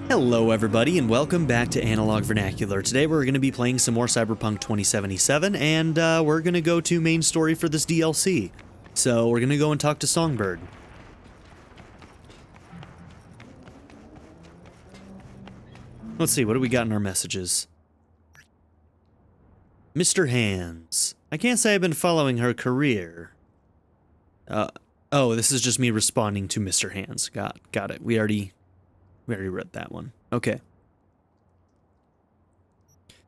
Hello everybody and welcome back to Analog Vernacular. Today we're going to be playing some more Cyberpunk 2077 and we're going to go to main story for this DLC. So we're going to go and talk to Songbird. Let's see, what do we got in our messages? Mr. Hands. I can't say I've been following her career. Oh, this is just me responding to Mr. Hands. Got it. We already read that one. Okay.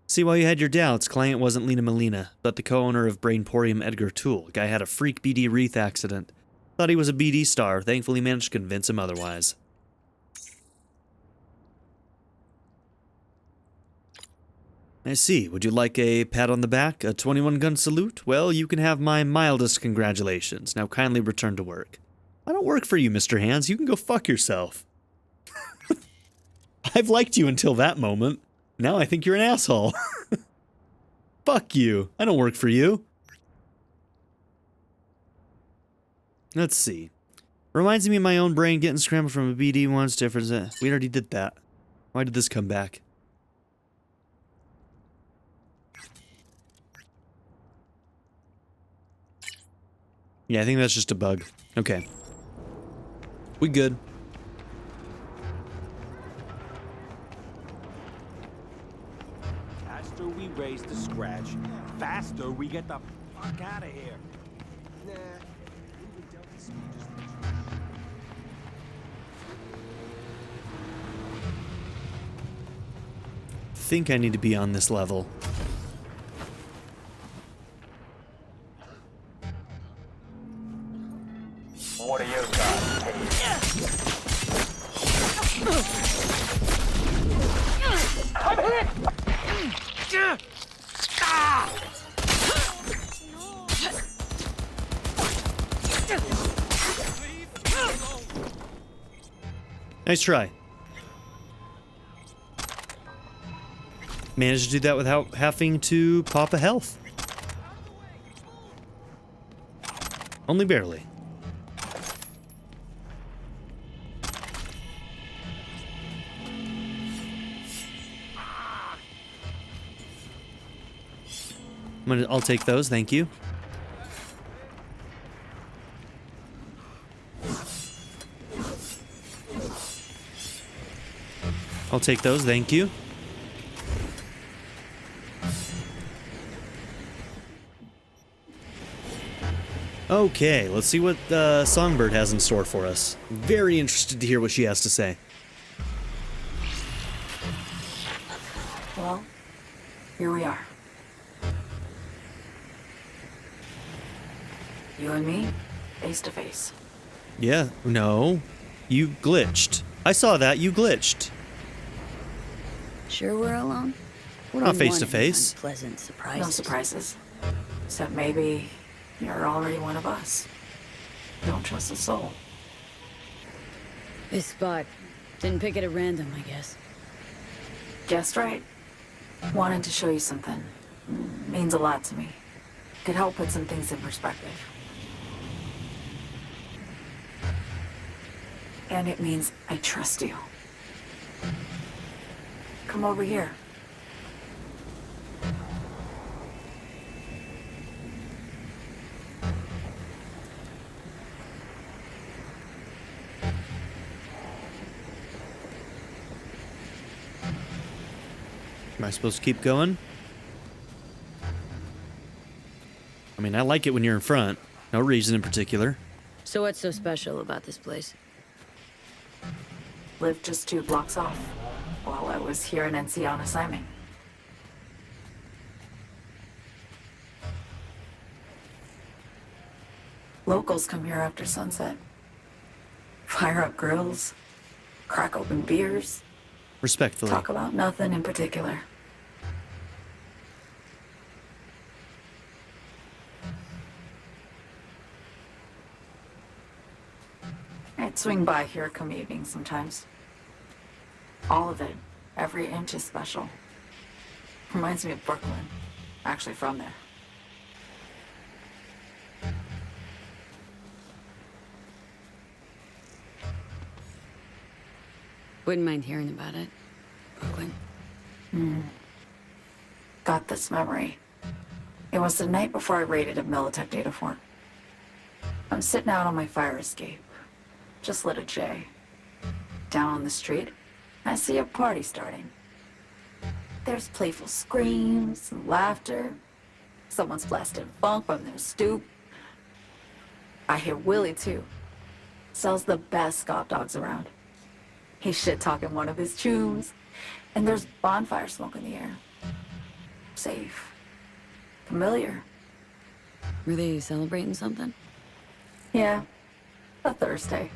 See, while you had your doubts, client wasn't Lena Molina, but the co-owner of Brainporium, Edgar Toole. Guy had a freak BD Wreath accident. Thought he was a BD star. Thankfully managed to convince him otherwise. I see. Would you like a pat on the back? A 21-gun salute? Well, you can have my mildest congratulations. Now kindly return to work. I don't work for you, Mr. Hands. You can go fuck yourself. I've liked you until that moment. Now I think you're an asshole. Fuck you. I don't work for you. Let's see. Reminds me of my own brain getting scrambled from a BD once. Different. We already did that. Why did this come back? Yeah, I think that's just a bug. Okay. We good. Faster we raise the scratch, faster we get the fuck out of here. Nah. Think I need to be on this level. What do you got? I'm hit! Nice try. Managed to do that without having to pop a health. Only barely. I'll take those, thank you. I'll take those, thank you. Okay, let's see what Songbird has in store for us. Very interested to hear what she has to say. Well, here we are. You and me, face to face. Yeah, no. You glitched. I saw that, you glitched. Sure we're alone? We're not face to face. Pleasant surprises. No surprises. Except maybe you're already one of us. Don't trust a soul. This spot. Didn't pick it at random, I guess. Guessed right. Wanted to show you something. Means a lot to me. Could help put some things in perspective. And it means I trust you. Come over here. Am I supposed to keep going? I mean, I like it when you're in front. No reason in particular. So what's so special about this place? Lived just 2 blocks off while I was here in NC on assignment. Locals come here after sunset. Fire up grills, crack open beers, Respectfully. talk about nothing in particular. I'd swing by here come evening sometimes. All of it, every inch is special. Reminds me of Brooklyn. Actually from there. Wouldn't mind hearing about it. Brooklyn. Got this memory. It was the night before I raided a Militech data farm. I'm sitting out on my fire escape. Just lit a J. Down on the street, I see a party starting. There's playful screams and laughter. Someone's blasting funk from their stoop. I hear Willie, too. Sells the best scout dogs around. He's shit-talking one of his chums. And there's bonfire smoke in the air. Safe. Familiar. Were they celebrating something? Yeah. A Thursday.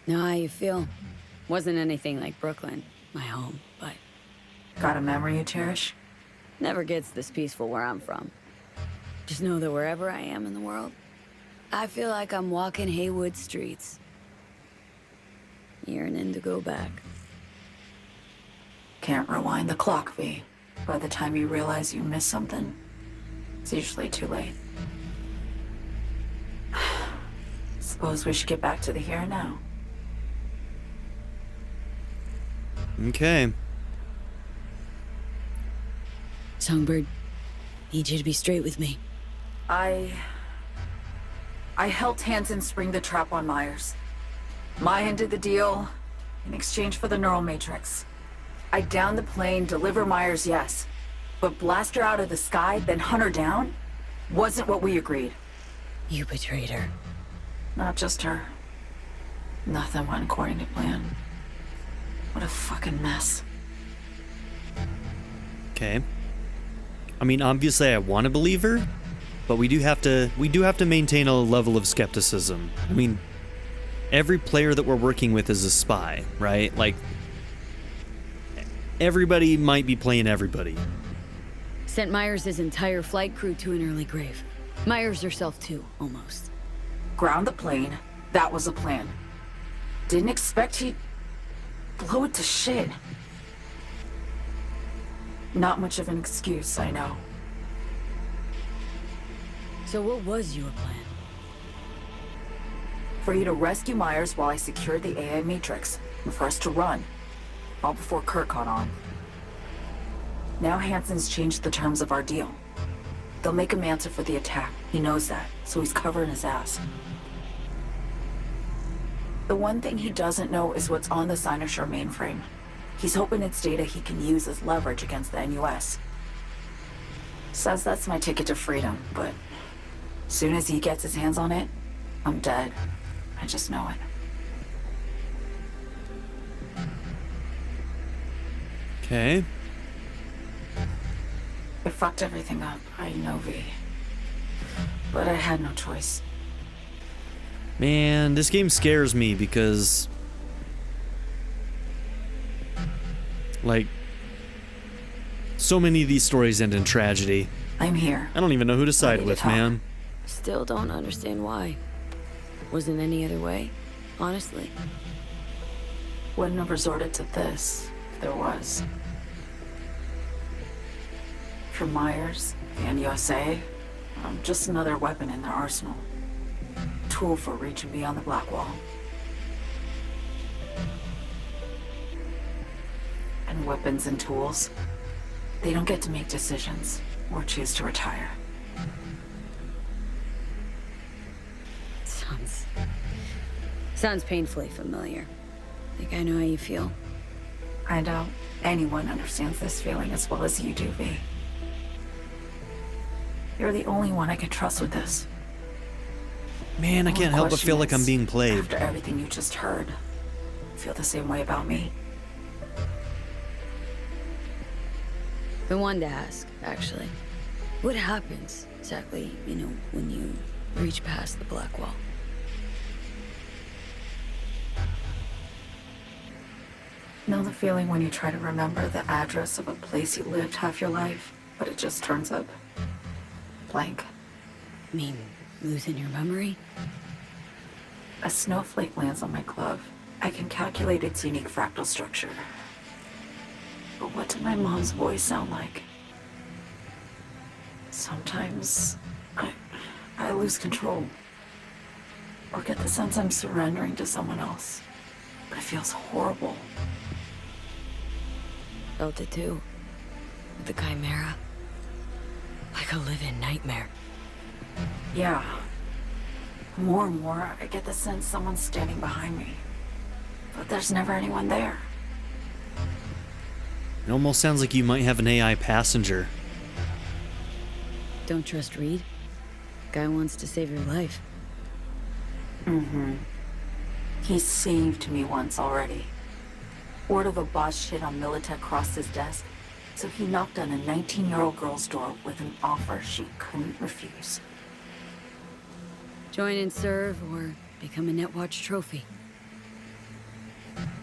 Know how you feel? Wasn't anything like Brooklyn, my home, but Got a memory you cherish? never gets this peaceful where I'm from. Just know that wherever I am in the world, I feel like I'm walking Haywood streets. Yearning to go back. Can't rewind the clock, V. By the time you realize you missed something, it's usually too late. Suppose we should get back to the here and now. Okay. Songbird, need you to be straight with me. I helped Hansen spring the trap on Myers. Maya did the deal in exchange for the neural matrix. I downed the plane, deliver Myers, yes. But blast her out of the sky, then hunt her down? Wasn't what we agreed. You betrayed her. Not just her. Nothing went according to plan. What a fucking mess. Okay. I mean, obviously I want to believe her, but we do have to maintain a level of skepticism. I mean, every player that we're working with is a spy, right? Like, everybody might be playing everybody. Sent Myers' entire flight crew to an early grave. Myers herself too, almost. Ground the plane. That was the plan. Didn't expect he'd blow it to shit. Not much of an excuse, I know. So what was your plan? For you to rescue Myers while I secured the AI Matrix, and for us to run. All before Kurt caught on. Now Hansen's changed the terms of our deal. They'll make him answer for the attack. He knows that, so he's covering his ass. The one thing he doesn't know is what's on the Cynosure mainframe. He's hoping it's data he can use as leverage against the NUS. Says that's my ticket to freedom, but soon as he gets his hands on it, I'm dead. I just know it. Okay. I fucked everything up, I know, V. But I had no choice. Man, this game scares me because, like, so many of these stories end in tragedy. I'm here. I don't even know who to side Ready to with, talk. man. Still don't understand why. Wasn't any other way, honestly. Wouldn't have resorted to this if there was. For Myers, the NUSA, I'm just another weapon in their arsenal. Tool for reaching beyond the black wall. And weapons and tools, they don't get to make decisions or choose to retire. Sounds painfully familiar. Think I know how you feel. I doubt anyone understands this feeling as well as you do, V. You're the only one I can trust with this. Man, I can't help but feel like I'm being played. After everything you just heard, feel the same way about me? Been one to ask, actually. What happens exactly, when you reach past the black wall? Know the feeling when you try to remember the address of a place you lived half your life, but it just turns up blank. I mean, losing your memory? A snowflake lands on my glove. I can calculate its unique fractal structure. But what did my mom's voice sound like? Sometimes I lose control. Or get the sense I'm surrendering to someone else. but it feels horrible. Felt it too. With the Chimera. Like a living nightmare. Yeah. More and more, I get the sense someone's standing behind me. But there's never anyone there. It almost sounds like you might have an AI passenger. Don't trust Reed? Guy wants to save your life. Mm-hmm. He saved me once already. Word of a boss shit on Militech crossed his desk, so he knocked on a 19-year-old girl's door with an offer she couldn't refuse. Join and serve, or become a Netwatch trophy.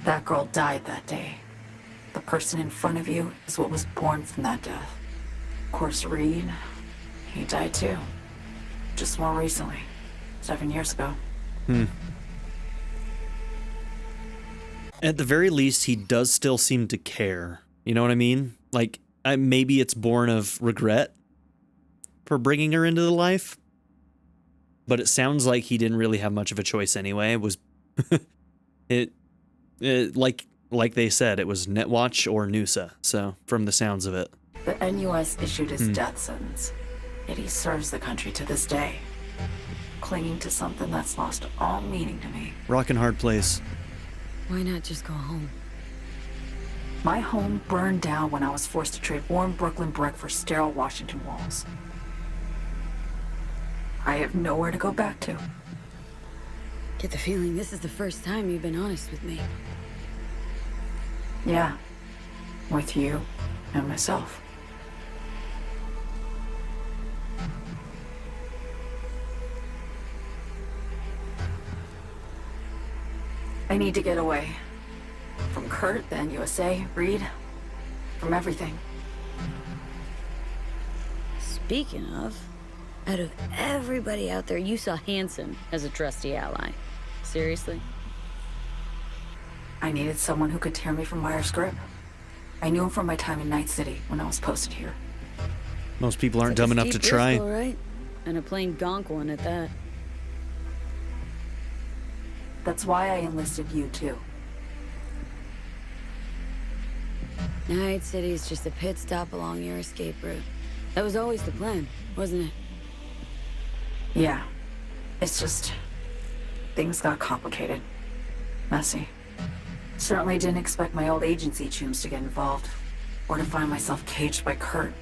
That girl died that day. The person in front of you is what was born from that death. Of course, Reed, he died too. Just more recently. 7 years ago. At the very least, he does still seem to care. You know what I mean? Like, maybe it's born of regret for bringing her into the life. But it sounds like he didn't really have much of a choice anyway. It was, like they said, it was Netwatch or Noosa. So, from the sounds of it. The NUS issued his death sentence. Yet he serves the country to this day. Clinging to something that's lost all meaning to me. Rockin' hard place. Why not just go home? My home burned down when I was forced to trade warm Brooklyn brick for sterile Washington walls. I have nowhere to go back to. Get the feeling this is the first time you've been honest with me. Yeah. With you and myself. I need to get away. From Kurt, then USA, Reed. From everything. Speaking of, out of everybody out there, you saw Hansen as a trusty ally. Seriously? I needed someone who could tear me from Myers' grip. I knew him from my time in Night City when I was posted here. Most people aren't dumb enough to Steve try. Driscoll, right? And a plain gonk one at that. That's why I enlisted you, too. Night City's just a pit stop along your escape route. That was always the plan, wasn't it? Yeah. It's just... things got complicated. Messy. Certainly didn't expect my old agency chooms to get involved. Or to find myself caged by Kurt.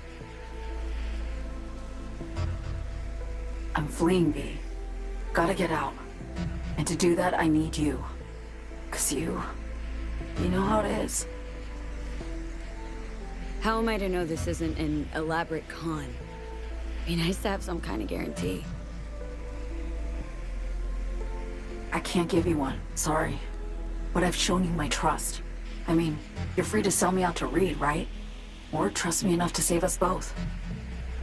I'm fleeing, V. Gotta get out. And to do that, I need you. 'Cause you know how it is. How am I to know this isn't an elaborate con? Be nice to have some kind of guarantee. I can't give you one, sorry. But I've shown you my trust. I mean, you're free to sell me out to Reed, right? Or trust me enough to save us both.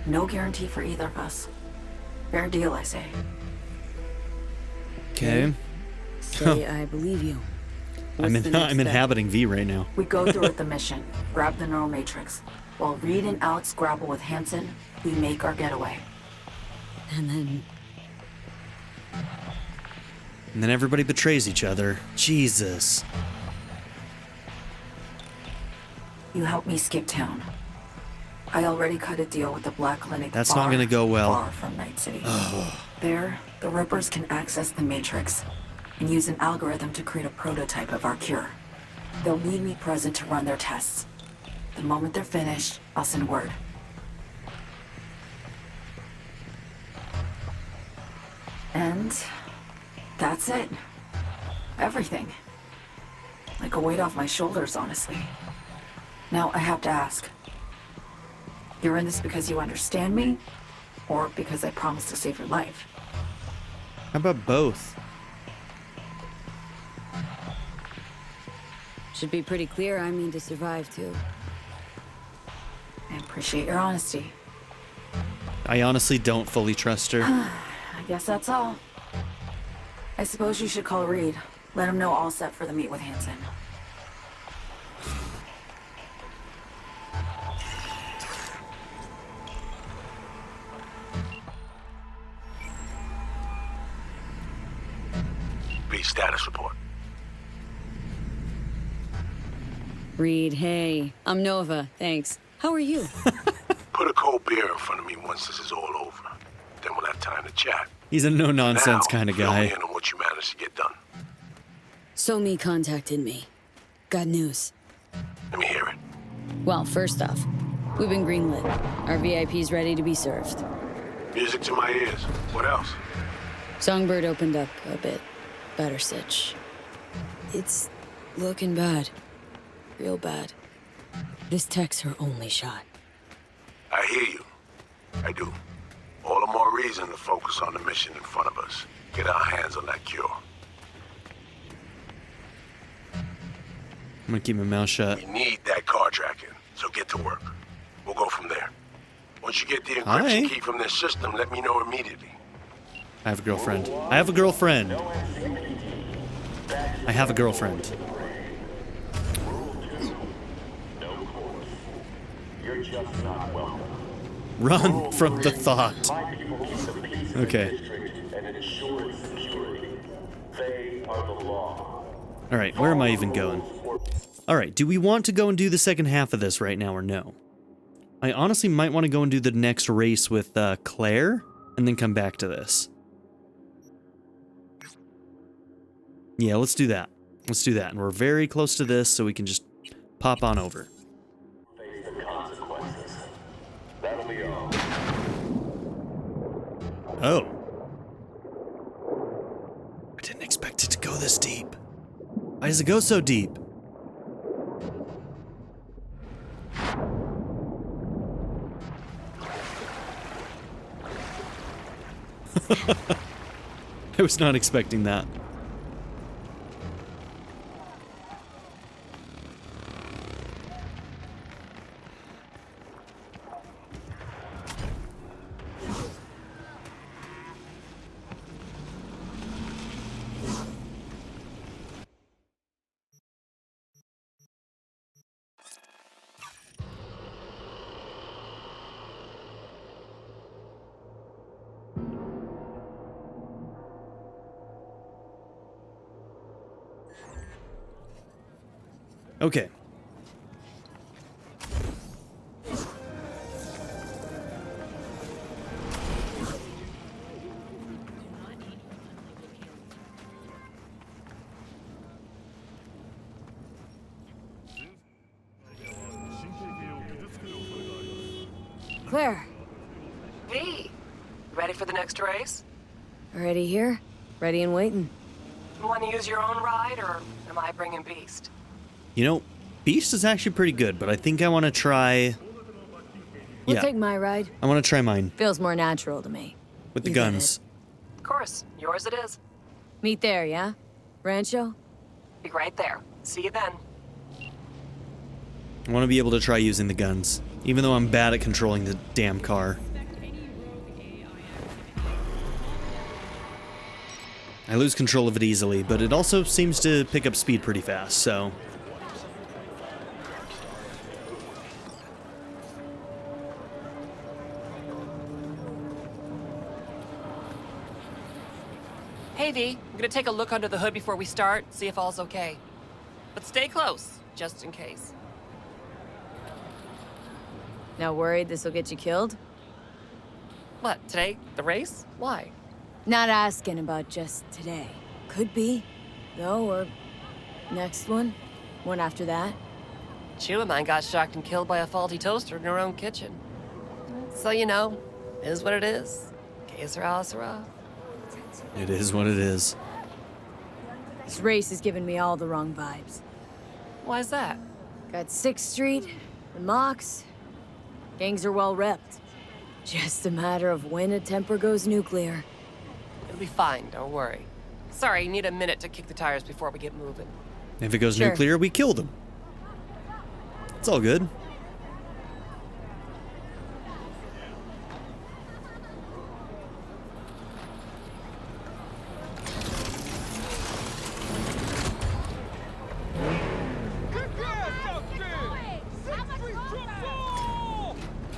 No guarantee for either of us. Fair deal, I say. Okay. Say I believe you. I'm What's the next step? inhabiting V right now. We go through with the mission, grab the neural matrix. While Reed and Alex grapple with Hansen, we make our getaway. And then And then everybody betrays each other. Jesus. You help me skip town. I already cut a deal with the Black Clinic. That's not gonna go well. Far from Night City. There, the Rippers can access the Matrix and use an algorithm to create a prototype of our cure. They'll need me present to run their tests. The moment they're finished, I'll send word. And that's it. Everything. Like a weight off my shoulders, honestly. Now I have to ask. You're in this because you understand me? Or because I promised to save your life? How about both? should be pretty clear I mean to survive too. I appreciate your honesty. I honestly don't fully trust her. I guess that's all. I suppose you should call Reed. Let him know all set for the meet with Hansen. Read status report. Reed, hey. I'm Nova, thanks. How are you? Put a cold beer in front of me once this is all over. Then we'll have time to chat. He's a no-nonsense Now, kind of fill guy. me in on what you managed to get done. Somi contacted me. Got news. Let me hear it. Well, first off, we've been greenlit. Our VIP's ready to be served. Music to my ears. What else? Songbird opened up a bit better sitch. It's looking bad. Real bad. This tech's her only shot. I hear you. I do. All the more reason to focus on the mission in front of us. Get our hands on that cure. I'm gonna keep my mouth shut. We need that car tracking, so get to work. We'll go from there. Once you get the Hi. encryption key from this system, let me know immediately. I have a girlfriend. I have a girlfriend. I have a girlfriend. Run from the thought. Okay. Alright, where am I even going? Alright, do we want to go and do the second half of this right now or no? I honestly might want to go and do the next race with Claire and then come back to this. Yeah, let's do that. Let's do that. And we're very close to this, so we can just pop on over. Oh. I didn't expect it to go this deep. Why does it go so deep? I was not expecting that. Okay. Claire, V, ready for the next race? already here? Ready and waiting. You want to use your own ride, or am I bringing Beast? You know, Beast is actually pretty good, but I think I want to try... We'll Yeah, take my ride. I want to try mine Feels more natural to me. with the You get guns. Of course, yours it is. Meet there, yeah? Rancho? Be right there. See you then. I want to be able to try using the guns, even though I'm bad at controlling the damn car. I lose control of it easily, but it also seems to pick up speed pretty fast, so... Hey V, I'm gonna take a look under the hood before we start, see if all's okay. But stay close, just in case. Not worried this will get you killed? What, today? The race? Why? Not asking about just today. Could be, though, or next one. One after that. Chew of mine got shocked and killed by a faulty toaster in her own kitchen. So, you know, is what it is. Que sera, sera. It is what it is. This race is giving me all the wrong vibes. Why's that? Got 6th Street, the Mox. Gangs are well repped. Just a matter of when a temper goes nuclear. It'll be fine, don't worry. Sorry, need a minute to kick the tires before we get moving. If it goes Sure. nuclear, we kill them. It's all good.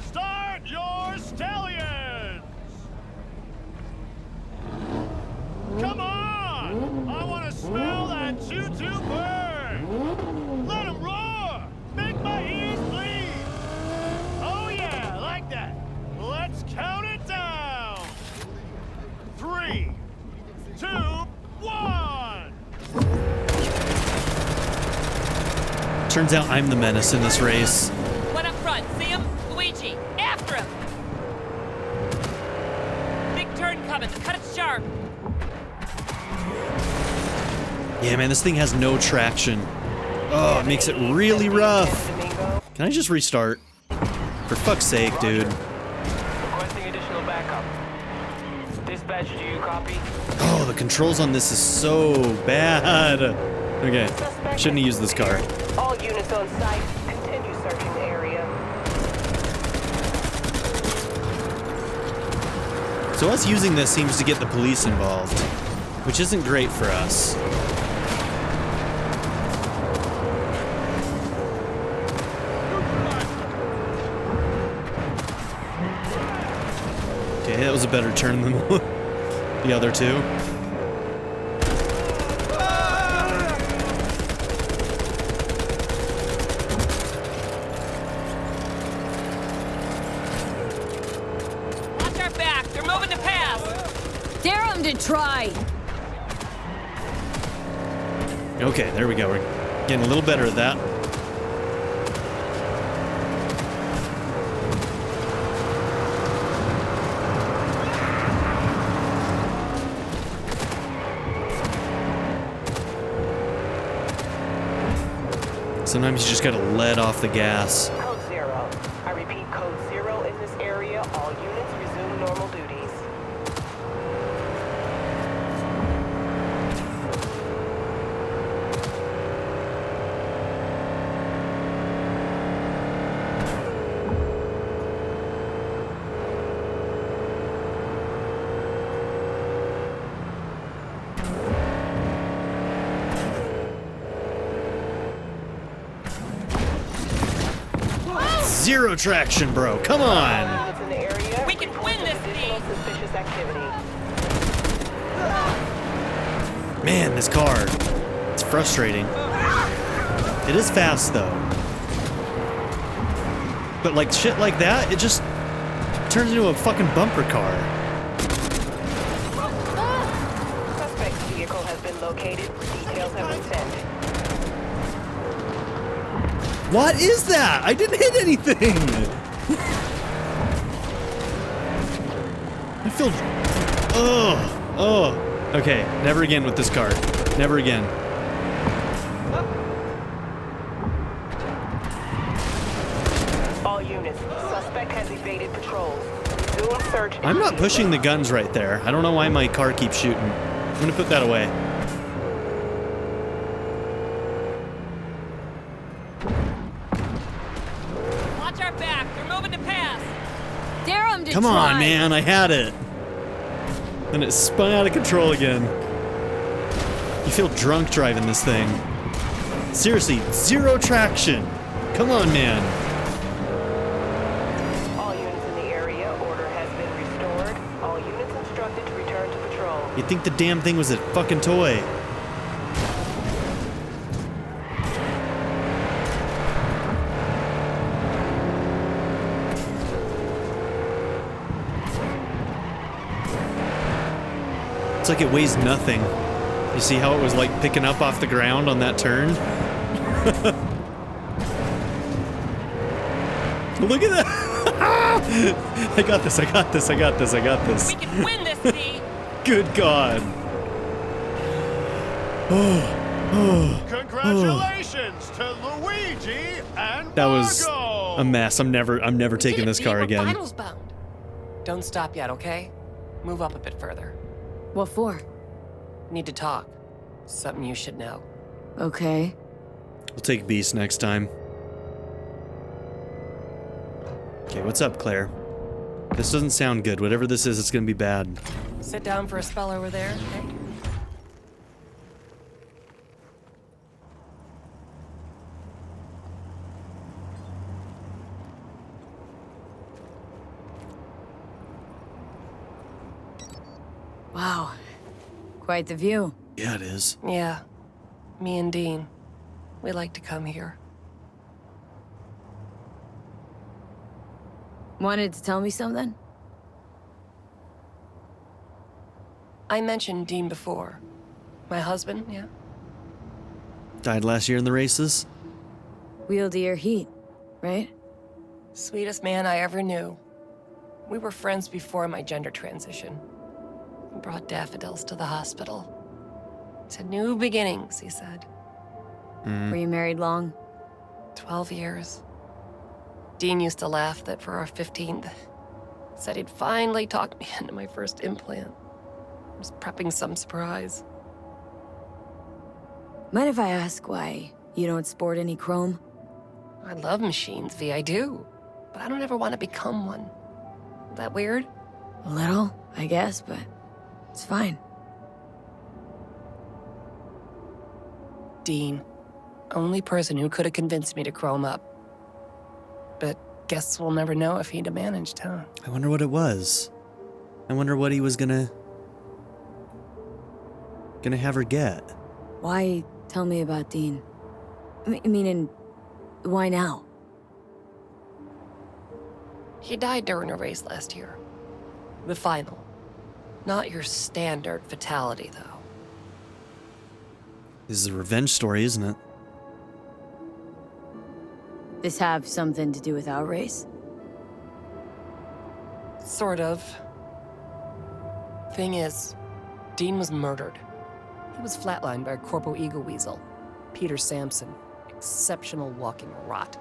Start your stallions! Come on! I want to smell that choo-choo burn! Let 'em roar! Turns out I'm the menace in this race. One up front. See him? Luigi. After him. Big turn coming. Cut it sharp. Yeah, man, this thing has no traction. Oh, it makes it really rough. Can I just restart? For fuck's sake, dude. Requesting additional backup. Dispatch, do you copy? Oh, the controls on this is so bad. Okay, shouldn't have used this car. All units on site, continue searching the area. So us using this seems to get the police involved, which isn't great for us. Okay, that was a better turn than the other two. Watch our back. They're moving to pass. Dare him to try. Okay, there we go. We're getting a little better at that. Sometimes you just gotta let off the gas. Code 0. I repeat, code 0 in this area. All units resume normal duties. Zero traction, bro. Come on. Units in the area. We can win this Additional thing. suspicious activity. Man, this car. It's frustrating. It is fast, though. But like shit like that, it just turns into a fucking bumper car. Suspect's vehicle has been located. Details have been sent. What is that? I didn't hit anything. I feel... Oh. Okay, never again with this car. Never again. All units. Suspect has evaded patrols. Resume search. I'm not pushing the guns right there. I don't know why my car keeps shooting. I'm gonna put that away. Watch our back. They're moving to pass. Dare him to Come try. on, man. I had it. Then it spun out of control again. You feel drunk driving this thing. Seriously, zero traction. Come on, man. All units in the area. Order has been restored. All units instructed to return to patrol. You'd think the damn thing was a fucking toy. It's like it weighs nothing. You see how it was like picking up off the ground on that turn? Look at that! I got this, I got this, I got this, I got this. We can win this thing. Good God. Congratulations to Luigi and That was Margot! a mess. I'm never taking this car We're again. finals bound. Don't stop yet, okay? Move up a bit further. What for? Need to talk. Something you should know. Okay. We'll take Beast next time. Okay, what's up, Claire? This doesn't sound good. Whatever this is, it's gonna be bad. Sit down for a spell over there, okay? Wow. Quite the view. Yeah, it is. Yeah. Me and Dean. We like to come here. Wanted to tell me something? I mentioned Dean before. My husband, yeah? Died last year in the races. Wieldier heat, right? Sweetest man I ever knew. We were friends before my gender transition. He brought daffodils to the hospital. To new beginnings, he said. Were you married long? 12 years. Dean used to laugh that for our 15th, said he'd finally talked me into my first implant. I was prepping some surprise. Mind if I ask why you don't sport any chrome? I love machines, V, I do. But I don't ever want to become one. Is that weird? A little, I guess, but it's fine. Dean. Only person who could have convinced me to chrome up. But guess we'll never know if he'd have managed, huh? I wonder what it was. I wonder what he was gonna have her get. Why tell me about Dean? Meaning, why now? He died during a race last year. The final. Not your standard fatality, though. This is a revenge story, isn't it? This have something to do with our race? Sort of. Thing is, Dean was murdered. He was flatlined by a Corpo Eagle Weasel, Peter Sampson. Exceptional walking rot.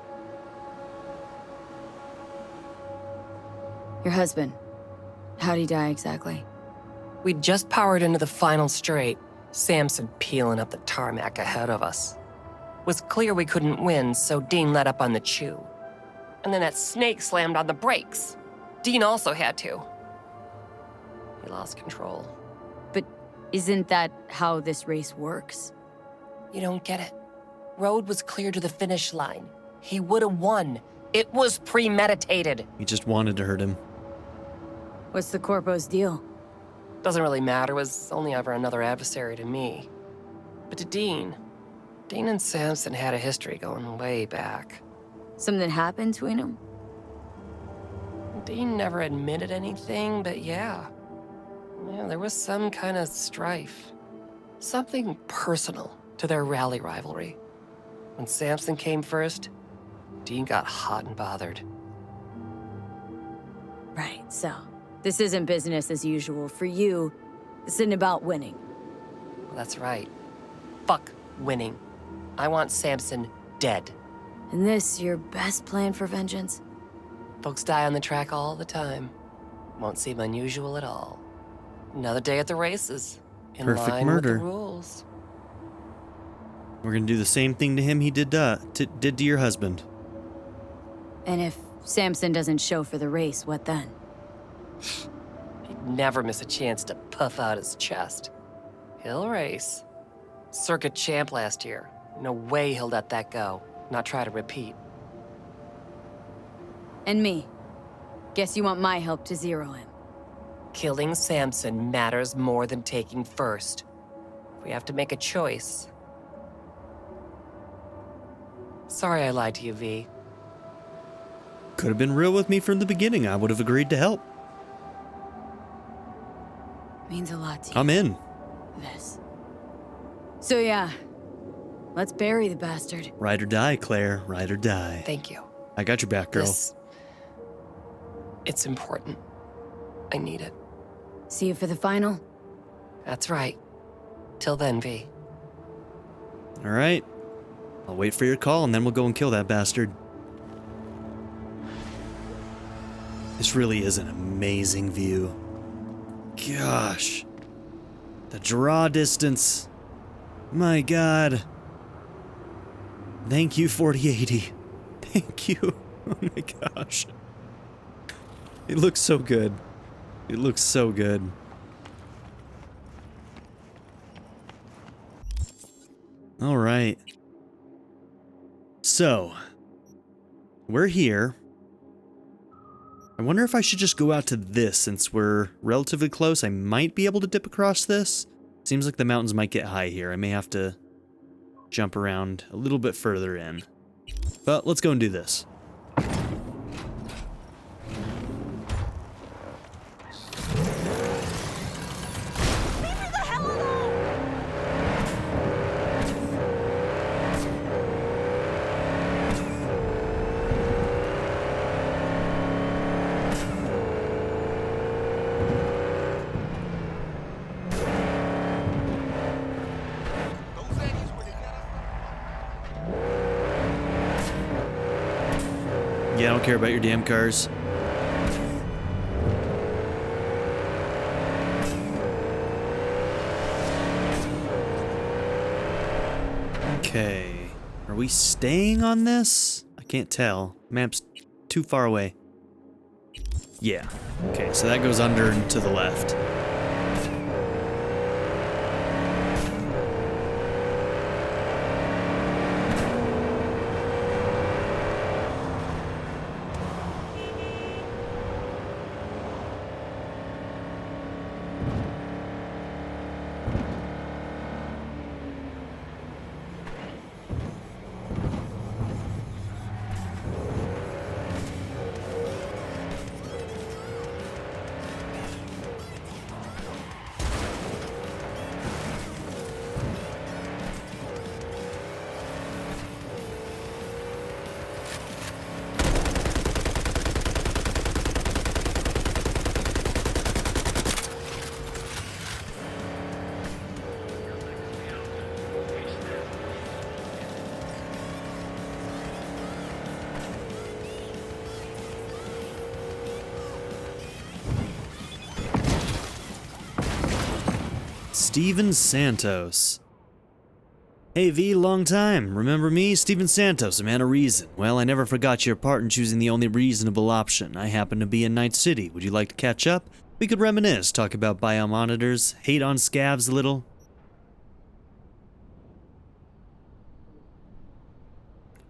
Your husband. How'd he die exactly? We'd just powered into the final straight, Sampson peeling up the tarmac ahead of us. Was clear we couldn't win, so Dean let up on the chew. And then that snake slammed on the brakes. Dean also had to. He lost control. But isn't that how this race works? You don't get it. Road was clear to the finish line. He would have won. It was premeditated. He just wanted to hurt him. What's the Corpo's deal? Doesn't really matter, was only ever another adversary to me. But to Dean and Sampson had a history going way back. Something happened between them? Dean never admitted anything, but yeah, there was some kind of strife. Something personal to their rally rivalry. When Sampson came first, Dean got hot and bothered. Right, so this isn't business as usual for you. This isn't about winning. Well, that's right. Fuck winning. I want Sampson dead. And this your best plan for vengeance? Folks die on the track all the time. Won't seem unusual at all. Another day at the races. In Perfect line murder. with the rules. We're gonna do the same thing to him he did to your husband. And if Sampson doesn't show for the race, what then? He'd never miss a chance to puff out his chest. He'll race. Circuit champ last year. No way he'll let that go. Not try to repeat. And me. Guess you want my help to zero him. Killing Sampson matters more than taking first. If we have to make a choice. Sorry I lied to you, V. Could have been real with me from the beginning. I would have agreed to help. Means a lot to you. I'm in. This. So yeah, let's bury the bastard. Ride or die, Claire. Ride or die. Thank you. I got your back, girl. It's important. I need it. See you for the final? That's right. Till then, V. All right. I'll wait for your call, and then we'll go and kill that bastard. This really is an amazing view. Gosh. The draw distance. My God. Thank you, 4080. Thank you. Oh my gosh. It looks so good. It looks so good. All right. So, we're here. I wonder if I should just go out to this since we're relatively close. I might be able to dip across this. Seems like the mountains might get high here. I may have to jump around a little bit further in. But let's go and do this. Yeah, I don't care about your damn cars. Okay. Are we staying on this? I can't tell. Map's too far away. Yeah. Okay, so that goes under and to the left. Steven Santos. Hey V, long time. Remember me? Steven Santos, a man of reason. Well, I never forgot your part in choosing the only reasonable option. I happen to be in Night City. Would you like to catch up? We could reminisce, talk about biomonitors, hate on scavs a little.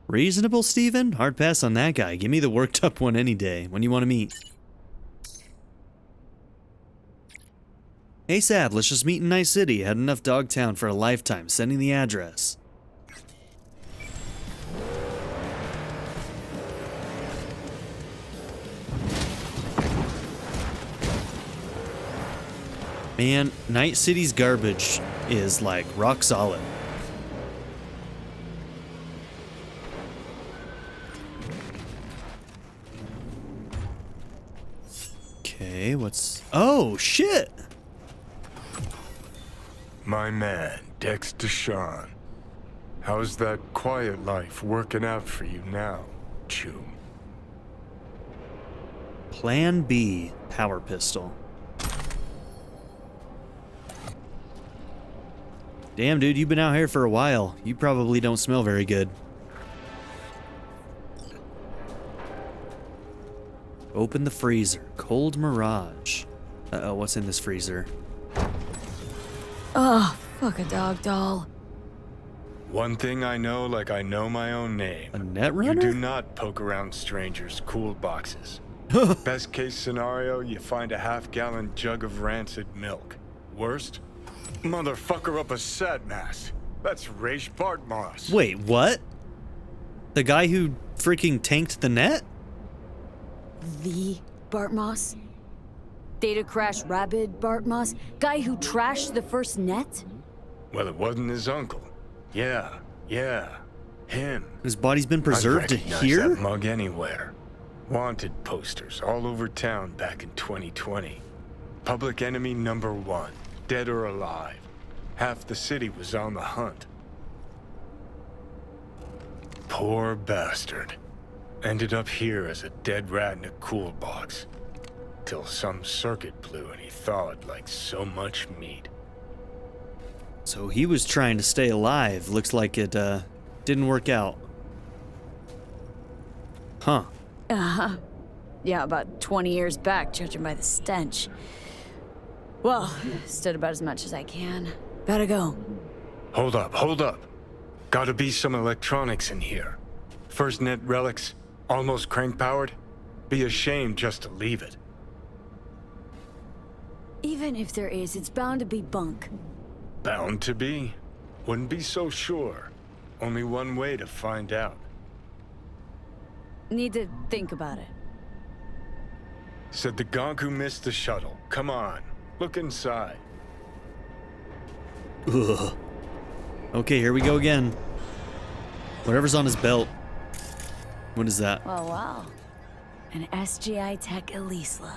Reasonable, Steven? Hard pass on that guy. Give me the worked up one any day. When you want to meet? Hey Sav, let's just meet in Night City. Had enough Dogtown for a lifetime. Sending the address. Man, Night City's garbage is like rock solid. Okay, what's... Oh, shit! My man, Dexter Shawn. How's that quiet life working out for you now, Chum? Plan B, power pistol. Damn, dude, you've been out here for a while. You probably don't smell very good. Open the freezer. Cold Mirage. Uh-oh, what's in this freezer? Oh, fuck a dog doll. One thing I know like I know my own name. A net You runner? do not poke around strangers' cool boxes. Best case scenario, you find a half-gallon jug of rancid milk. Worst? Motherfucker up a sat mass. That's Raish Bartmoss. Wait, what? The guy who freaking tanked the net? The Bartmoss? Data crash rabid Bartmoss? Guy who trashed the first net? Well, it wasn't his uncle. Yeah, him. His body's been preserved I'd recognize here? that mug anywhere. Wanted posters all over town back in 2020. Public enemy number 1, dead or alive. Half the city was on the hunt. Poor bastard. Ended up here as a dead rat in a cool box. Till some circuit blew and he thawed like so much meat. So he was trying to stay alive. Looks like it, didn't work out. Huh. Uh-huh. Yeah, about 20 years back, judging by the stench. Well, stood about as much as I can. Gotta go. Hold up. Gotta be some electronics in here. First net relics, almost crank-powered. Be a shame just to leave it. Even if there is, it's bound to be bunk. Bound to be? Wouldn't be so sure. Only one way to find out. Need to think about it. Said the gonk who missed the shuttle. Come on, look inside. Ugh. Okay, here we go again. Whatever's on his belt. What is that? Oh, wow. An SGI Tech Elisla.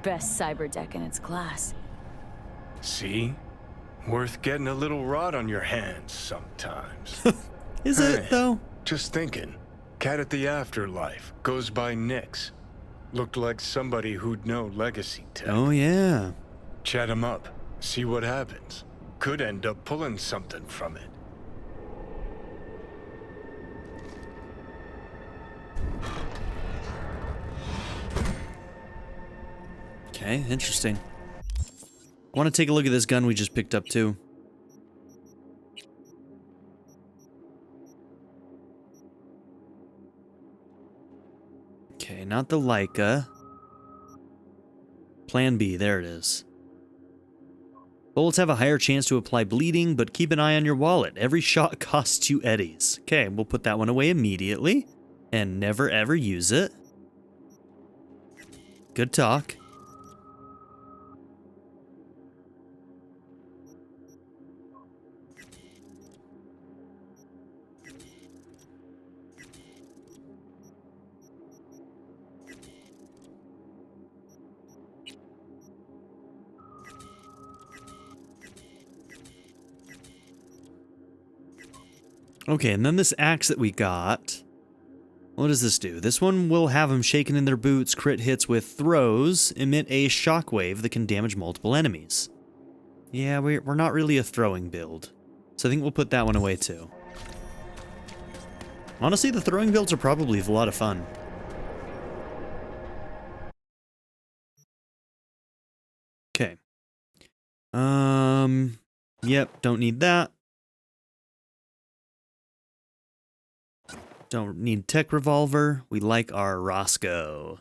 Best cyber deck in its class. See? Worth getting a little rot on your hands sometimes. Is it, though? Just thinking. Cat at the Afterlife. Goes by Nix. Looked like somebody who'd know legacy tech. Oh, yeah. Chat him up. See what happens. Could end up pulling something from it. Okay, interesting. I want to take a look at this gun we just picked up, too. Okay, not the Leica. Plan B, there it is. Bullets have a higher chance to apply bleeding, but keep an eye on your wallet. Every shot costs you eddies. Okay, we'll put that one away immediately. And never ever use it. Good talk. Okay, and then this axe that we got, what does this do? This one will have them shaken in their boots, crit hits with throws, emit a shockwave that can damage multiple enemies. Yeah, we're not really a throwing build, so I think we'll put that one away too. Honestly, the throwing builds are probably a lot of fun. Okay. Yep, don't need that. Don't need tech revolver. We like our Roscoe.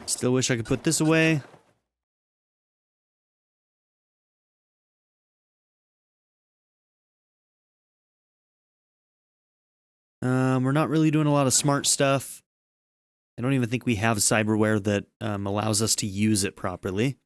Still wish I could put this away. We're not really doing a lot of smart stuff. I don't even think we have cyberware that allows us to use it properly.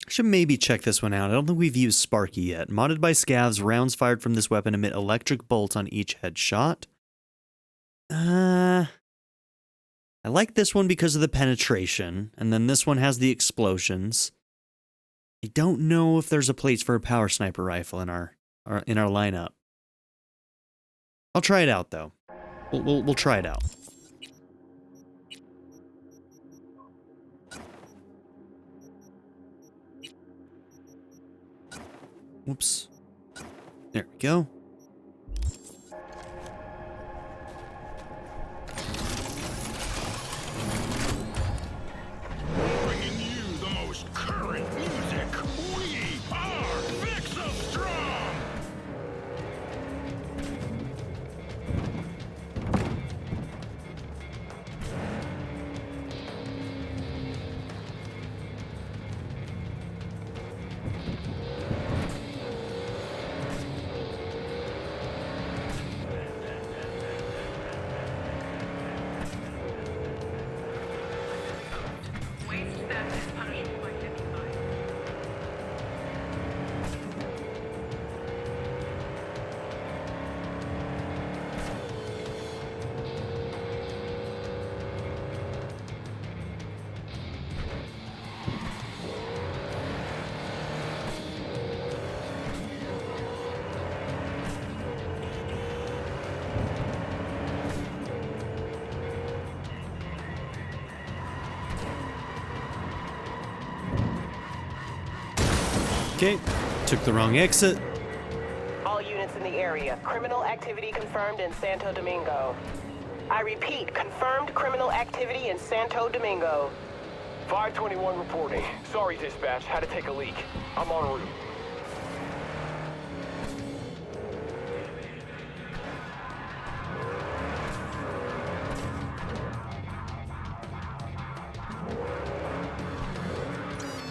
Should maybe check this one out. I don't think we've used Sparky yet. Modded by scavs, rounds fired from this weapon emit electric bolts on each headshot. I like this one because of the penetration, and then this one has the explosions. I don't know if there's a place for a power sniper rifle in our lineup. I'll try it out though. We'll try it out. Whoops. There we go. Bringing you the most current music. We are Fix of Strong. Okay, took the wrong exit. All units in the area. Criminal activity confirmed in Santo Domingo. I repeat, confirmed criminal activity in Santo Domingo. 521 reporting. Sorry, dispatch. Had to take a leak. I'm en route.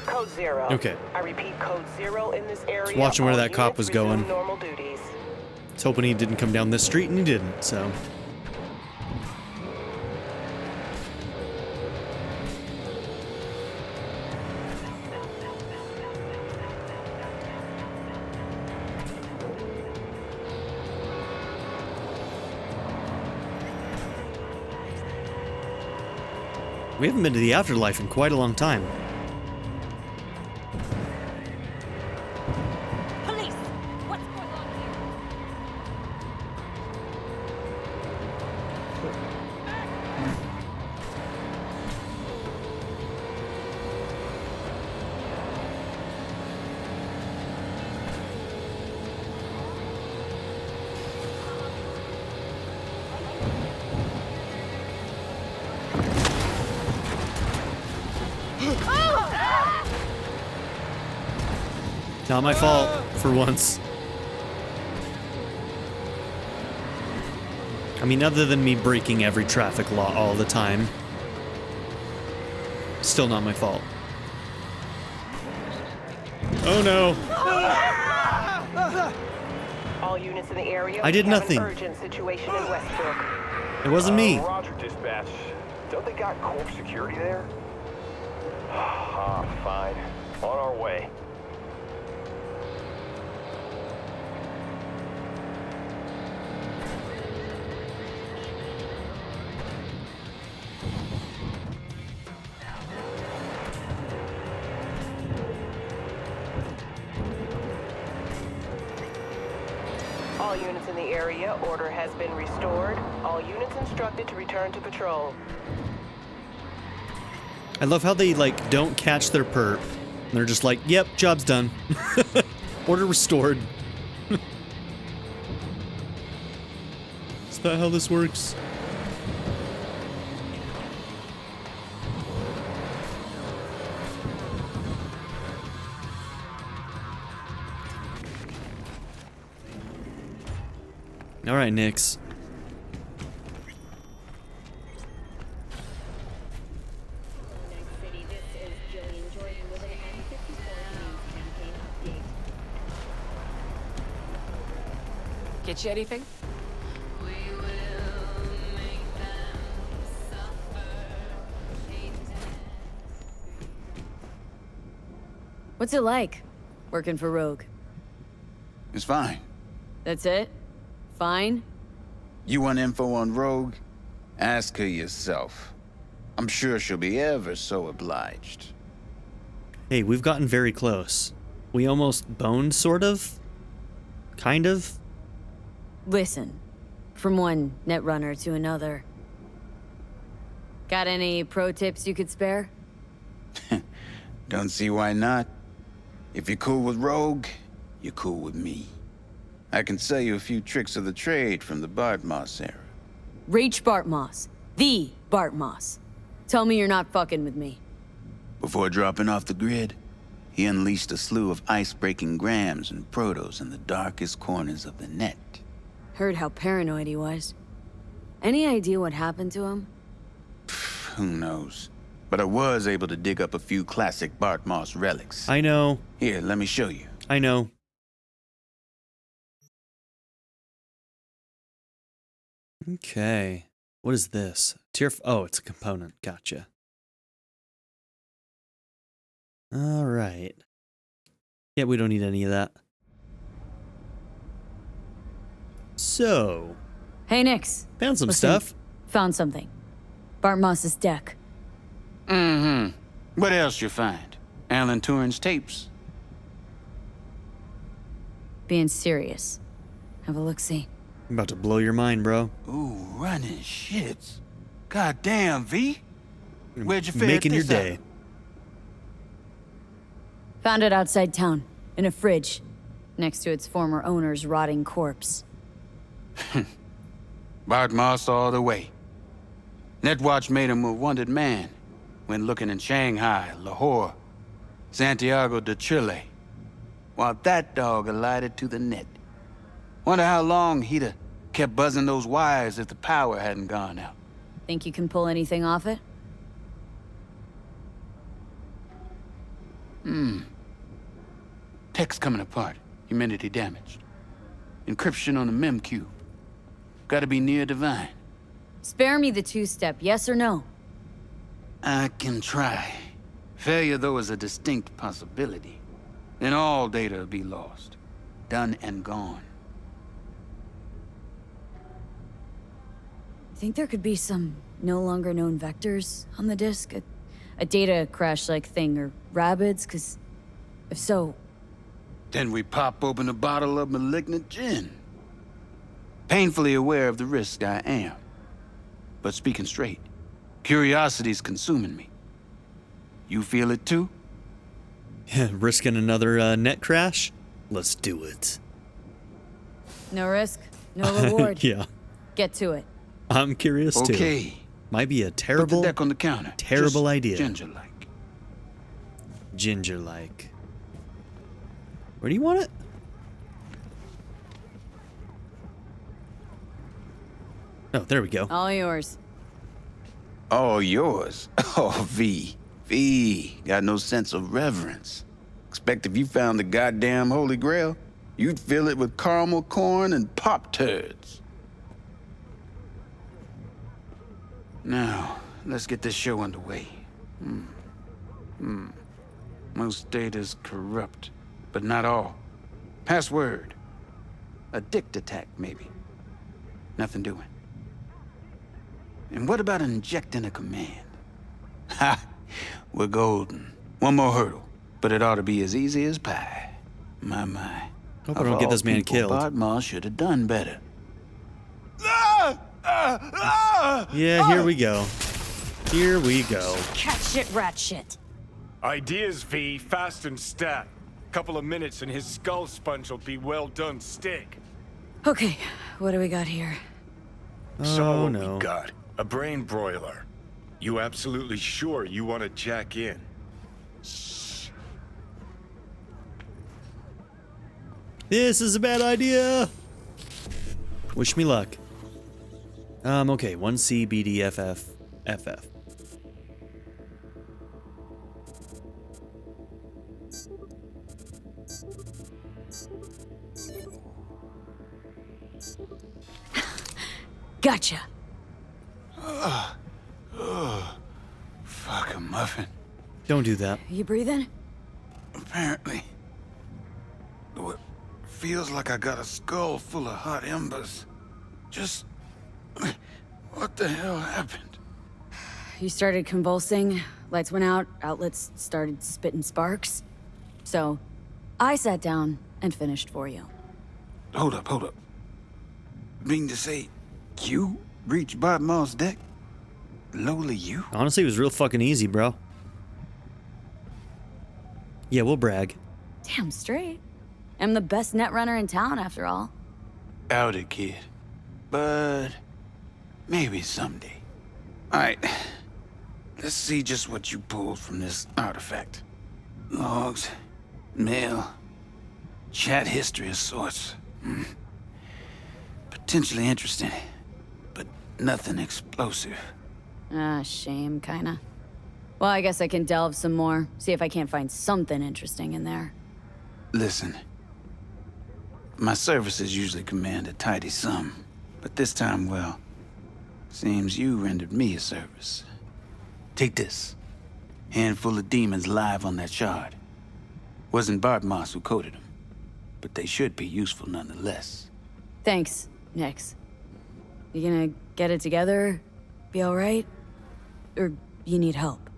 Code 0. Okay. I repeat, code 0 in this area. Just watching where All that cop units was resume going. Normal duties. I was hoping he didn't come down this street, and he didn't, so. We haven't been to the afterlife in quite a long time. Police! What's going on here? Not my fault, for once. I mean, other than me breaking every traffic law all the time. Still not my fault. Oh no. All units in the area. I did we have nothing. An urgent situation in Westbrook. It wasn't me. Roger, dispatch. Don't they got corp security there? Fine. On our way. All units in the area, order has been restored. All units instructed to return to patrol. I love how they, like, don't catch their perp. And they're just like, yep, job's done. Order restored. Is that how this works? All right, Nix. Get you anything? What's it like, working for Rogue? It's fine. That's it? Fine? You want info on Rogue? Ask her yourself. I'm sure she'll be ever so obliged. Hey, we've gotten very close. We almost boned, sort of? Kind of? Listen, from one netrunner to another. Got any pro tips you could spare? Don't see why not. If you're cool with Rogue, you're cool with me. I can sell you a few tricks of the trade from the Bartmoss era. Reach Bartmoss. The Bartmoss. Tell me you're not fucking with me. Before dropping off the grid, he unleashed a slew of ice-breaking grams and protos in the darkest corners of the net. Heard how paranoid he was. Any idea what happened to him? Who knows? But I was able to dig up a few classic Bartmoss relics. I know. Here, let me show you. I know. Okay. What is this? Oh, it's a component. Gotcha. All right. Yeah, we don't need any of that. So. Hey, Nix. Found some Listen, stuff. Found something. Bartmoss's deck. Mm-hmm. What else you find? Alan Turing's tapes? Being serious. Have a look-see. I'm about to blow your mind, bro. Ooh, running shits. God damn, V. Where'd you ferret Making your this day. out? Found it outside town, in a fridge, next to its former owner's rotting corpse. Bartmoss all the way. Netwatch made him a wanted man when looking in Shanghai, Lahore, Santiago de Chile, while that dog alighted to the net. Wonder how long he'd have kept buzzing those wires if the power hadn't gone out. Think you can pull anything off it? Text coming apart. Humidity damaged. Encryption on the mem cube. Gotta be near divine. Spare me the two-step, yes or no? I can try. Failure, though, is a distinct possibility. Then all data will be lost. Done and gone. Think there could be some no longer known vectors on the disk? A data crash-like thing, or rabbits? Because if so... Then we pop open a bottle of malignant gin. Painfully aware of the risk, I am. But speaking straight, curiosity's consuming me. You feel it too? Risking another net crash? Let's do it. No risk, no reward. Yeah. Get to it. I'm curious too. Okay. Might be a Put terrible, the deck on the counter. terrible Just idea. ginger-like. Ginger-like. Where do you want it? Oh, there we go. All yours. All yours. Oh, V. V. Got no sense of reverence. Expect if you found the goddamn Holy Grail, you'd fill it with caramel corn and Pop-Turds. Now, let's get this show underway. Most data's corrupt, but not all. Password. A dict attack, maybe. Nothing doing. And what about injecting a command? Ha! We're golden. One more hurdle, but it ought to be as easy as pie. My. Hope I don't get this man killed. Bartmoss should have done better. Yeah, here we go. Here we go. Cat shit, rat shit. Ideas, V. Fast and stat. Couple of minutes and his skull sponge will be well done steak. Okay, what do we got here? So what no. we got? A brain broiler. You absolutely sure you want to jack in? This is a bad idea. Wish me luck. Okay, 1C, BD, FF. Gotcha. Fuck a muffin. Don't do that. You breathing? Apparently. What feels like I got a skull full of hot embers. Just... what the hell happened? You started convulsing, lights went out, outlets started spitting sparks. So, I sat down and finished for you. Hold up. Mean to say, you reached Bartmoss' deck? Lowly you? Honestly, it was real fucking easy, bro. Yeah, we'll brag. Damn straight. I'm the best net runner in town, after all. Doubt it, kid. But maybe someday. Alright. Let's see just what you pulled from this artifact. Logs, mail, chat history of sorts. Potentially interesting, but nothing explosive. Ah, shame, kinda. Well, I guess I can delve some more, see if I can't find something interesting in there. Listen. My services usually command a tidy sum, but this time, well, seems you rendered me a service. Take this. Handful of demons live on that shard. Wasn't Bartmoss who coded them, but they should be useful nonetheless. Thanks, Nix. You gonna get it together? Be alright? Or you need help?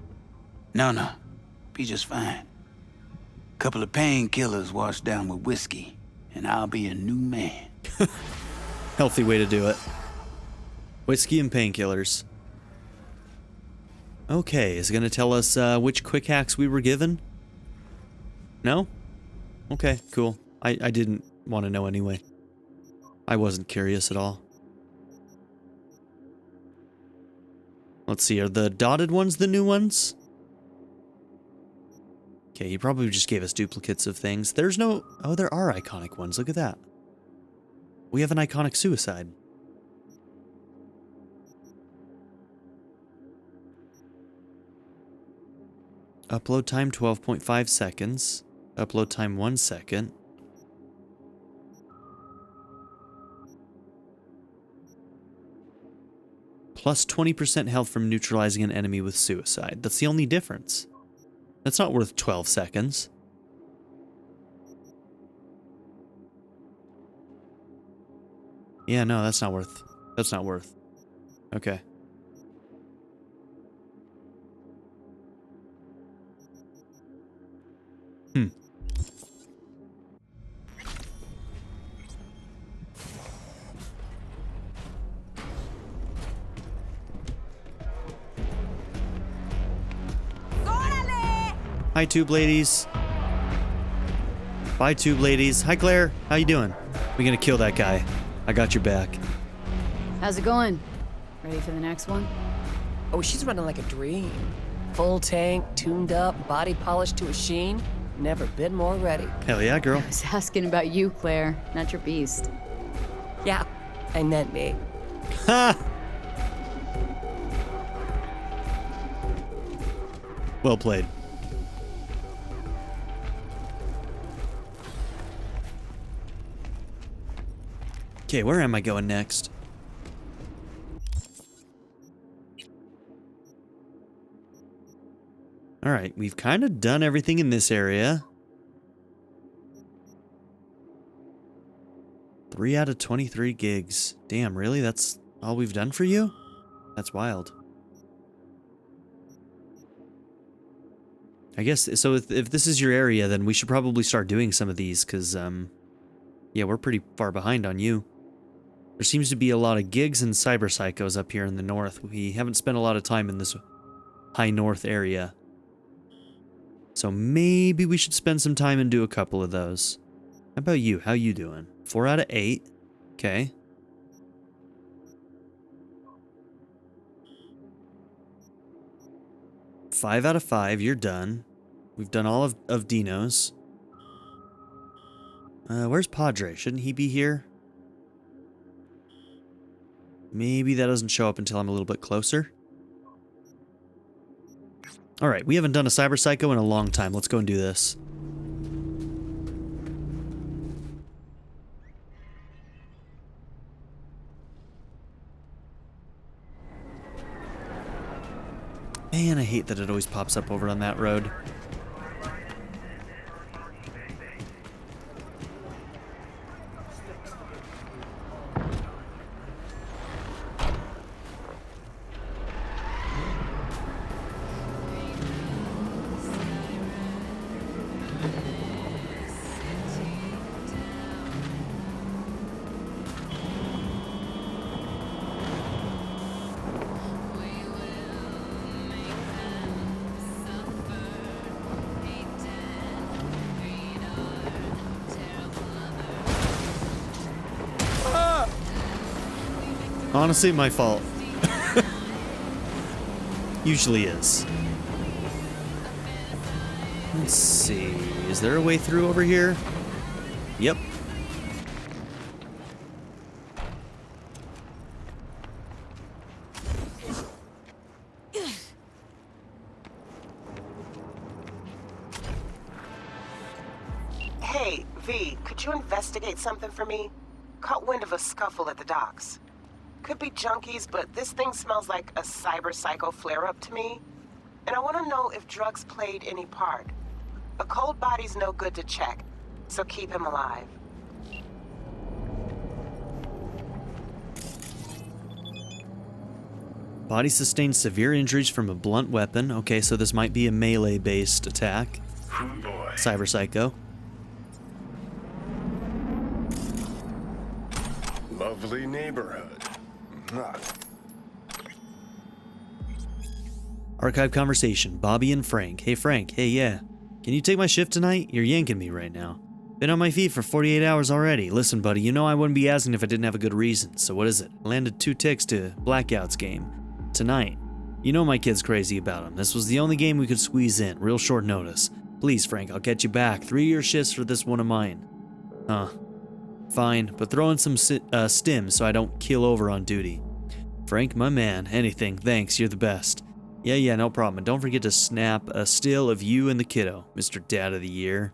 No. Be just fine. Couple of painkillers washed down with whiskey, and I'll be a new man. Healthy way to do it. Whiskey and painkillers. Okay, is it gonna tell us which quick hacks we were given? No? Okay, cool. I didn't want to know anyway. I wasn't curious at all. Let's see, are the dotted ones the new ones? Okay, he probably just gave us duplicates of things. There's no... Oh, there are iconic ones. Look at that. We have an iconic suicide. Upload time 12.5 seconds. Upload time 1 second. Plus 20% health from neutralizing an enemy with suicide. That's the only difference. That's not worth 12 seconds. Yeah, no, that's not worth. Okay. Hi, tube ladies. Bye, tube ladies. Hi, Claire. How you doing? We're gonna kill that guy. I got your back. How's it going? Ready for the next one? Oh, she's running like a dream. Full tank, tuned up, body polished to a sheen. Never been more ready. Hell yeah, girl. I was asking about you, Claire, not your beast. Yeah, I meant me. Ha! Well played. Okay, where am I going next? Alright, we've kind of done everything in this area. 3 out of 23 gigs. Damn, really? That's all we've done for you? That's wild. I guess, so if this is your area, then we should probably start doing some of these, because, yeah, we're pretty far behind on you. There seems to be a lot of gigs and cyber psychos up here in the north. We haven't spent a lot of time in this high north area. So maybe we should spend some time and do a couple of those. How about you? How you doing? 4 out of 8. Okay. Five out of 5. You're done. We've done all of Dino's. Where's Padre? Shouldn't he be here? Maybe that doesn't show up until I'm a little bit closer. Alright, we haven't done a Cyber Psycho in a long time. Let's go and do this. Man, I hate that it always pops up over on that road. Honestly, my fault. Usually is. Let's see. Is there a way through over here? Yep. Hey, V, could you investigate something for me? Caught wind of a scuffle at the docks. Could be junkies, but this thing smells like a cyber psycho flare-up to me. And I want to know if drugs played any part. A cold body's no good to check, so keep him alive. Body sustained severe injuries from a blunt weapon. Okay, so this might be a melee-based attack. Cyber Psycho. Lovely neighborhood. Archive conversation. Bobby and Frank. Hey, Frank. Hey, yeah. Can you take my shift tonight? You're yanking me right now. Been on my feet for 48 hours already. Listen, buddy, you know I wouldn't be asking if I didn't have a good reason. So what is it? Landed 2 ticks to Blackout's game. Tonight. You know my kid's crazy about him. This was the only game we could squeeze in. Real short notice. Please, Frank, I'll get you back. 3-year shifts for this one of mine. Huh. Fine, but throw in some stim so I don't keel over on duty. Frank, my man. Anything. Thanks, you're the best. Yeah, no problem. And don't forget to snap a still of you and the kiddo, Mr. Dad of the Year.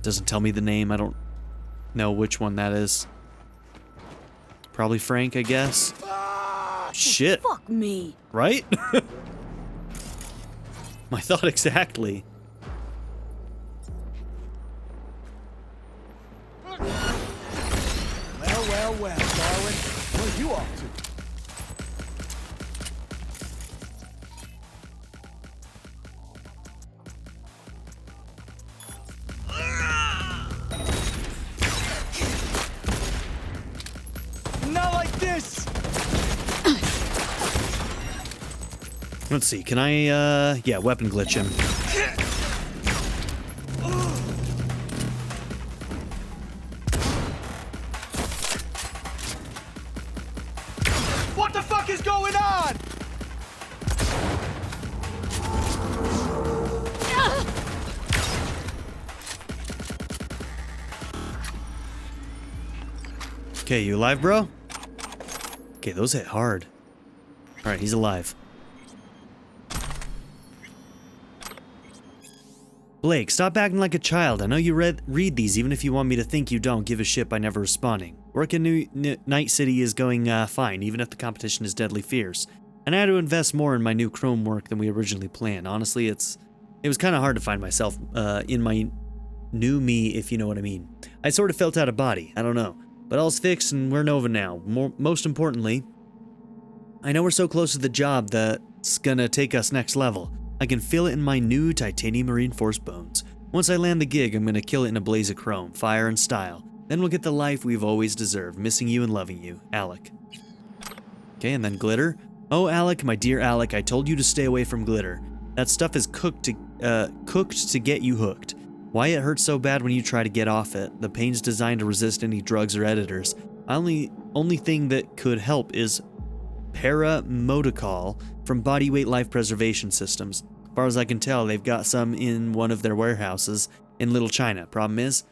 Doesn't tell me the name. I don't know which one that is. Probably Frank, I guess. Shit. Fuck me. Right? My thought exactly. Well, darling. Where are you off to? Let's see, can I, yeah, weapon glitch him. What the fuck is going on? Okay, you alive, bro? Okay, those hit hard. Alright, he's alive. Blake, stop acting like a child. I know you read these even if you want me to think you don't give a shit by never responding. Work in Night City is going fine, even if the competition is deadly fierce. And I had to invest more in my new Chrome work than we originally planned. Honestly, it was kind of hard to find myself in my new me, if you know what I mean. I sort of felt out of body. I don't know. But all's fixed and we're Nova now. Most importantly, I know we're so close to the job that's gonna take us next level. I can feel it in my new titanium reinforced bones. Once I land the gig, I'm gonna kill it in a blaze of chrome, fire, and style. Then we'll get the life we've always deserved, missing you and loving you, Alec. Okay, and then glitter. Oh, Alec, my dear Alec, I told you to stay away from glitter. That stuff is cooked to get you hooked. Why it hurts so bad when you try to get off it. The pain's designed to resist any drugs or editors. Only thing that could help is paramodicol from Bodyweight Life Preservation Systems. As far as I can tell, they've got some in one of their warehouses in Little China. Problem is,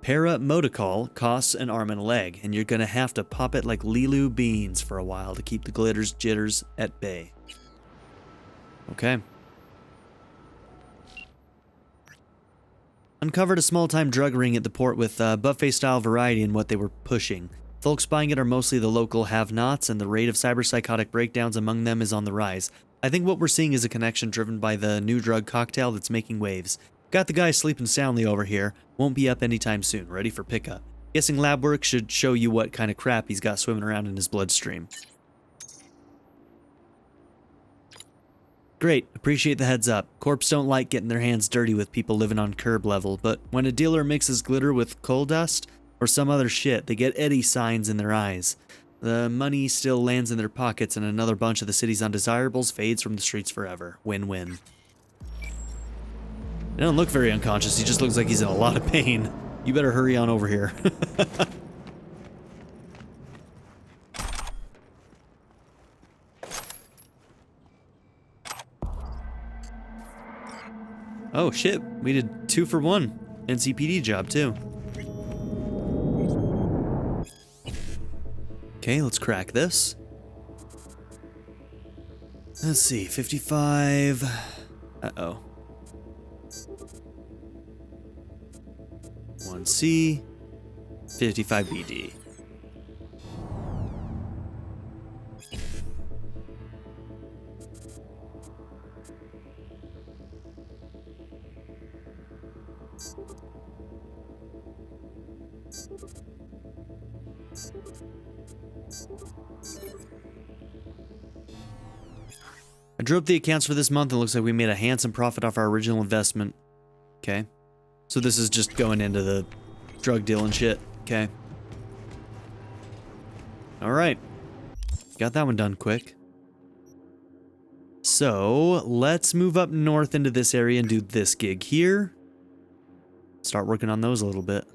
paramodicol costs an arm and a leg, and you're gonna have to pop it like Lilu beans for a while to keep the glitter's jitters at bay. Okay. Uncovered a small-time drug ring at the port with buffet-style variety in what they were pushing. Folks buying it are mostly the local have-nots, and the rate of cyberpsychotic breakdowns among them is on the rise. I think what we're seeing is a connection driven by the new drug cocktail that's making waves. Got the guy sleeping soundly over here. Won't be up anytime soon. Ready for pickup. Guessing lab work should show you what kind of crap he's got swimming around in his bloodstream. Great, appreciate the heads up. Corps don't like getting their hands dirty with people living on curb level, but when a dealer mixes glitter with coal dust or some other shit, they get Eddie signs in their eyes. The money still lands in their pockets and another bunch of the city's undesirables fades from the streets forever. Win-win. He doesn't look very unconscious, he just looks like he's in a lot of pain. You better hurry on over here. Oh shit, we did 2 for 1. NCPD job too. Okay, let's crack this. Let's see, 55. Uh-oh. 1C, 55 BD. I drew up the accounts for this month and it looks like we made a handsome profit off our original investment. Okay. So this is just going into the drug deal and shit. Okay. Alright. Got that one done quick. So, let's move up north into this area and do this gig here. Start working on those a little bit.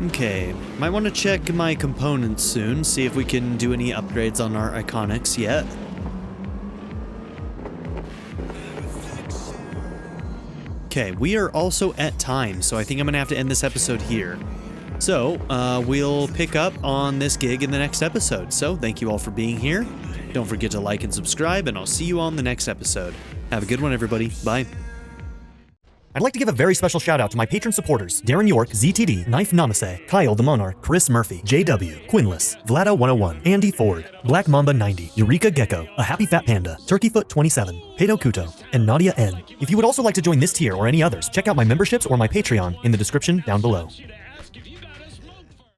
Okay, might want to check my components soon, see if we can do any upgrades on our Iconics yet. Okay, we are also at time, so I think I'm going to have to end this episode here. So, we'll pick up on this gig in the next episode. So, thank you all for being here. Don't forget to like and subscribe, and I'll see you on the next episode. Have a good one, everybody. Bye. I'd like to give a very special shout out to my patron supporters: Darren York, ZTD, Knife Namaste, Kyle the Monarch, Chris Murphy, JW, Quinless, Vlado101, Andy Ford, Black Mamba 90, Eureka Gecko, A Happy Fat Panda, Turkeyfoot 27, Pedo Kuto, and Nadia N. If you would also like to join this tier or any others, check out my memberships or my Patreon in the description down below.